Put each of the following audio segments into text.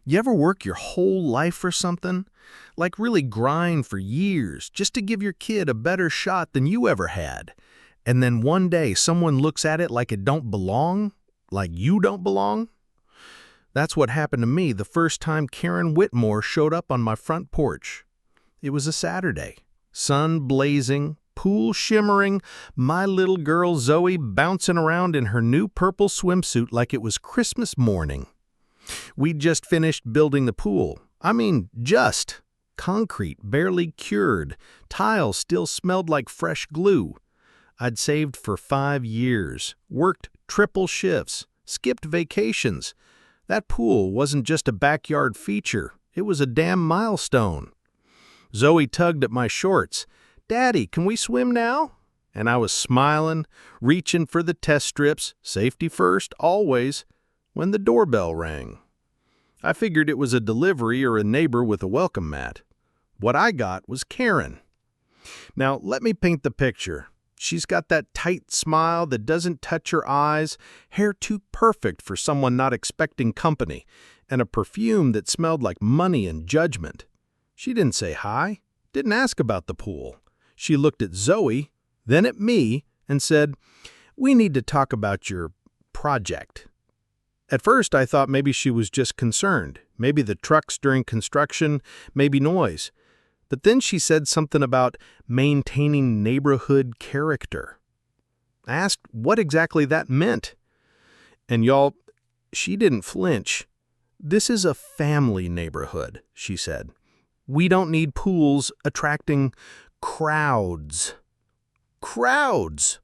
You ever work your whole life for something? Like really grind for years just to give your kid a better shot than you ever had. And then one day someone looks at it like it don't belong? Like you don't belong? That's what happened to me the first time Karen Whitmore showed up on my front porch. It was a Saturday. Sun blazing, pool shimmering, my little girl Zoe bouncing around in her new purple swimsuit like it was Christmas morning. We'd just finished building the pool. I mean, just. Concrete barely cured. Tiles still smelled like fresh glue. I'd saved for 5 years, worked triple shifts, skipped vacations. That pool wasn't just a backyard feature. It was a damn milestone. Zoe tugged at my shorts. "Daddy, can we swim now?" And I was smiling, reaching for the test strips, safety first, always, when the doorbell rang. I figured it was a delivery or a neighbor with a welcome mat. What I got was Karen. Now, let me paint the picture. She's got that tight smile that doesn't touch her eyes, hair too perfect for someone not expecting company, and a perfume that smelled like money and judgment. She didn't say hi, didn't ask about the pool. She looked at Zoe, then at me, and said, "We need to talk about your project." At first, I thought maybe she was just concerned, maybe the trucks during construction, maybe noise. But then she said something about maintaining neighborhood character. I asked what exactly that meant. And y'all, she didn't flinch. "This is a family neighborhood," she said. "We don't need pools attracting crowds." Crowds!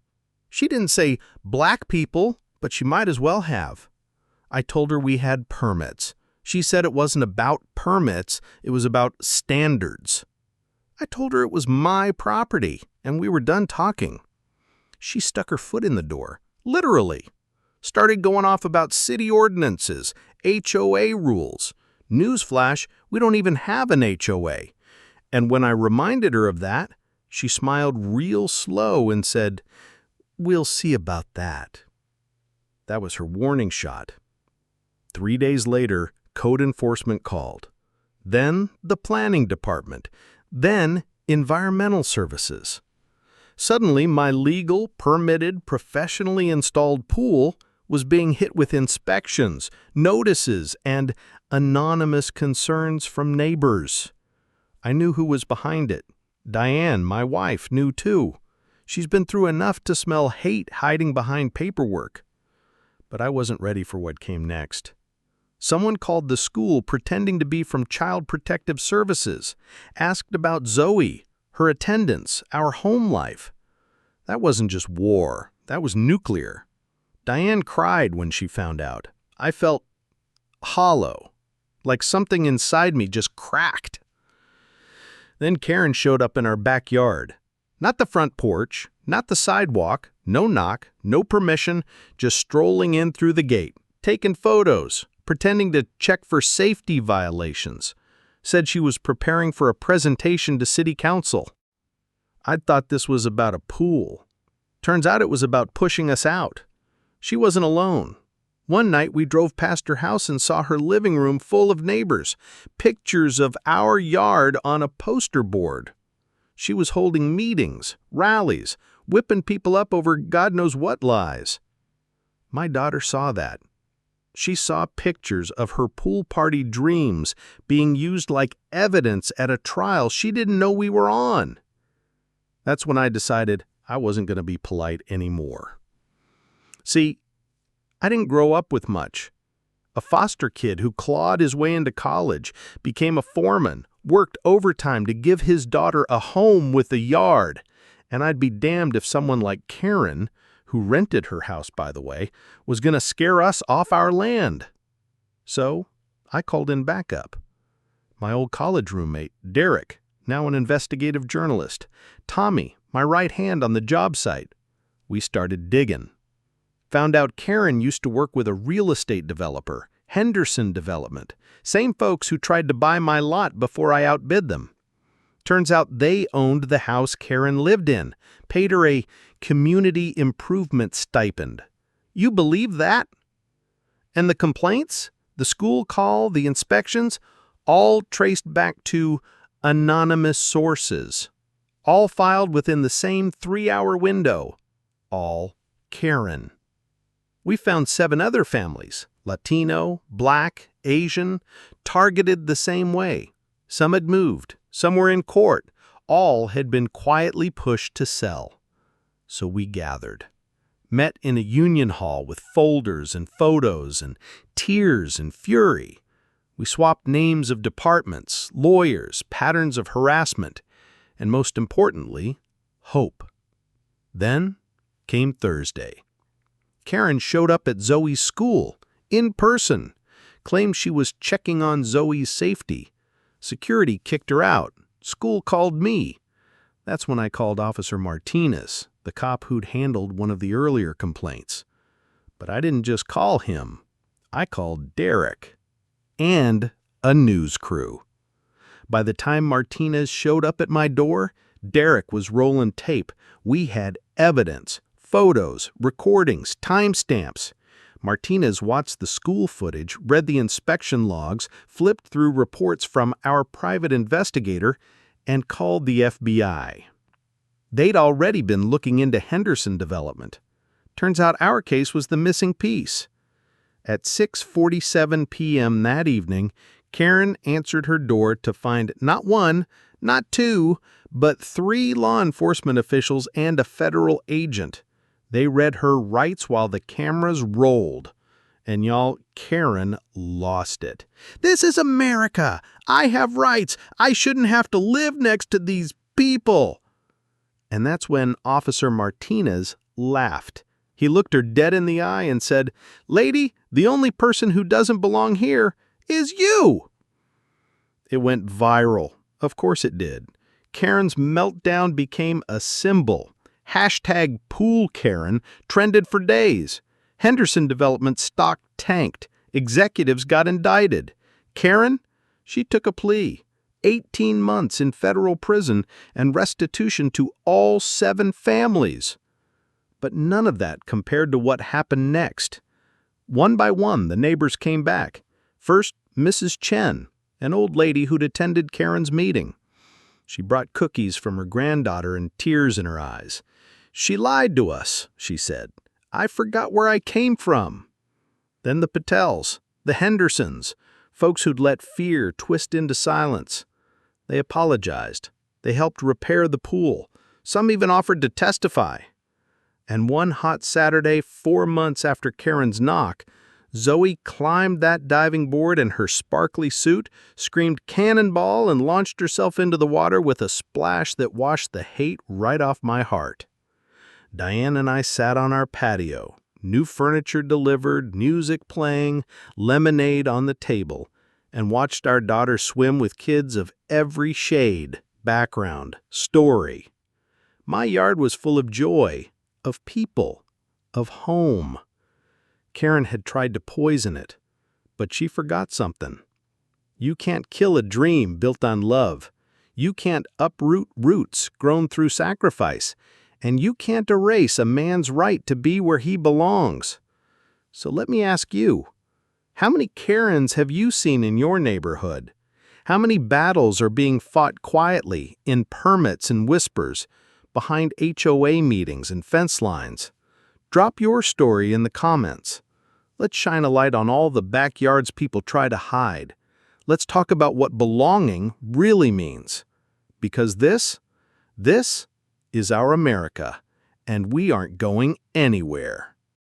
She didn't say black people, but she might as well have. I told her we had permits. She said it wasn't about permits, it was about standards. I told her it was my property, and we were done talking. She stuck her foot in the door, literally. Started going off about city ordinances, HOA rules. Newsflash, we don't even have an HOA. And when I reminded her of that, she smiled real slow and said, "We'll see about that." That was her warning shot. 3 days later, code enforcement called. Then the planning department. Then environmental services. Suddenly, my legal, permitted, professionally installed pool was being hit with inspections, notices, and anonymous concerns from neighbors. I knew who was behind it. Diane, my wife, knew too. She's been through enough to smell hate hiding behind paperwork. But I wasn't ready for what came next. Someone called the school pretending to be from Child Protective Services, asked about Zoe, her attendance, our home life. That wasn't just war, that was nuclear. Diane cried when she found out. I felt hollow, like something inside me just cracked. Then Karen showed up in our backyard. Not the front porch, not the sidewalk, no knock, no permission, just strolling in through the gate, taking photos, pretending to check for safety violations. Said she was preparing for a presentation to City Council. I'd thought this was about a pool. Turns out it was about pushing us out. She wasn't alone. One night we drove past her house and saw her living room full of neighbors, pictures of our yard on a poster board. She was holding meetings, rallies, whipping people up over God knows what lies. My daughter saw that. She saw pictures of her pool party dreams being used like evidence at a trial she didn't know we were on. That's when I decided I wasn't going to be polite anymore. See, I didn't grow up with much. A foster kid who clawed his way into college, became a foreman, worked overtime to give his daughter a home with a yard, and I'd be damned if someone like Karen, who rented her house, by the way, was going to scare us off our land. So I called in backup. My old college roommate, Derek, now an investigative journalist, Tommy, my right hand on the job site. We started digging. Found out Karen used to work with a real estate developer, Henderson Development, same folks who tried to buy my lot before I outbid them. Turns out they owned the house Karen lived in, paid her a community improvement stipend. You believe that? And the complaints? the school call, the inspections, all traced back to anonymous sources, all filed within the same 3-hour window, all Karen. We found 7 other families, Latino, Black, Asian, targeted the same way. Some had moved, some were in court, all had been quietly pushed to sell. So we gathered, met in a union hall with folders and photos and tears and fury. We swapped names of departments, lawyers, patterns of harassment, and most importantly, hope. Then came Thursday. Karen showed up at Zoe's school, in person, claimed she was checking on Zoe's safety. Security kicked her out. School called me. That's when I called Officer Martinez, the cop who'd handled one of the earlier complaints. But I didn't just call him. I called Derek. And a news crew. By the time Martinez showed up at my door, Derek was rolling tape. We had evidence, photos, recordings, timestamps. Martinez watched the school footage, read the inspection logs, flipped through reports from our private investigator, and called the FBI. They'd already been looking into Henderson development. Turns out our case was the missing piece. At 6:47 p.m. that evening, Karen answered her door to find not 1, not 2, but 3 law enforcement officials and a federal agent. They read her rights while the cameras rolled. And y'all, Karen lost it. "This is America. I have rights. I shouldn't have to live next to these people." And that's when Officer Martinez laughed. He looked her dead in the eye and said, "Lady, the only person who doesn't belong here is you." It went viral. Of course it did. Karen's meltdown became a symbol. #PoolKaren trended for days. Henderson development stock tanked. Executives got indicted. Karen, she took a plea. 18 months in federal prison and restitution to all 7 families. But none of that compared to what happened next. One by one, the neighbors came back. First, Mrs. Chen, an old lady who'd attended Karen's meeting. She brought cookies from her granddaughter and tears in her eyes. "She lied to us," she said. "I forgot where I came from." Then the Patels, the Hendersons, folks who'd let fear twist into silence. They apologized. They helped repair the pool. Some even offered to testify. And one hot Saturday, 4 months after Karen's knock, Zoe climbed that diving board in her sparkly suit, screamed "Cannonball," and launched herself into the water with a splash that washed the hate right off my heart. Diane and I sat on our patio, new furniture delivered, music playing, lemonade on the table, and watched our daughter swim with kids of every shade, background, story. My yard was full of joy, of people, of home. Karen had tried to poison it, but she forgot something. You can't kill a dream built on love. You can't uproot roots grown through sacrifice. And you can't erase a man's right to be where he belongs. So let me ask you, how many Karens have you seen in your neighborhood? How many battles are being fought quietly, in permits and whispers, behind HOA meetings and fence lines? Drop your story in the comments. Let's shine a light on all the backyards people try to hide. Let's talk about what belonging really means. Because this is our America, and we aren't going anywhere.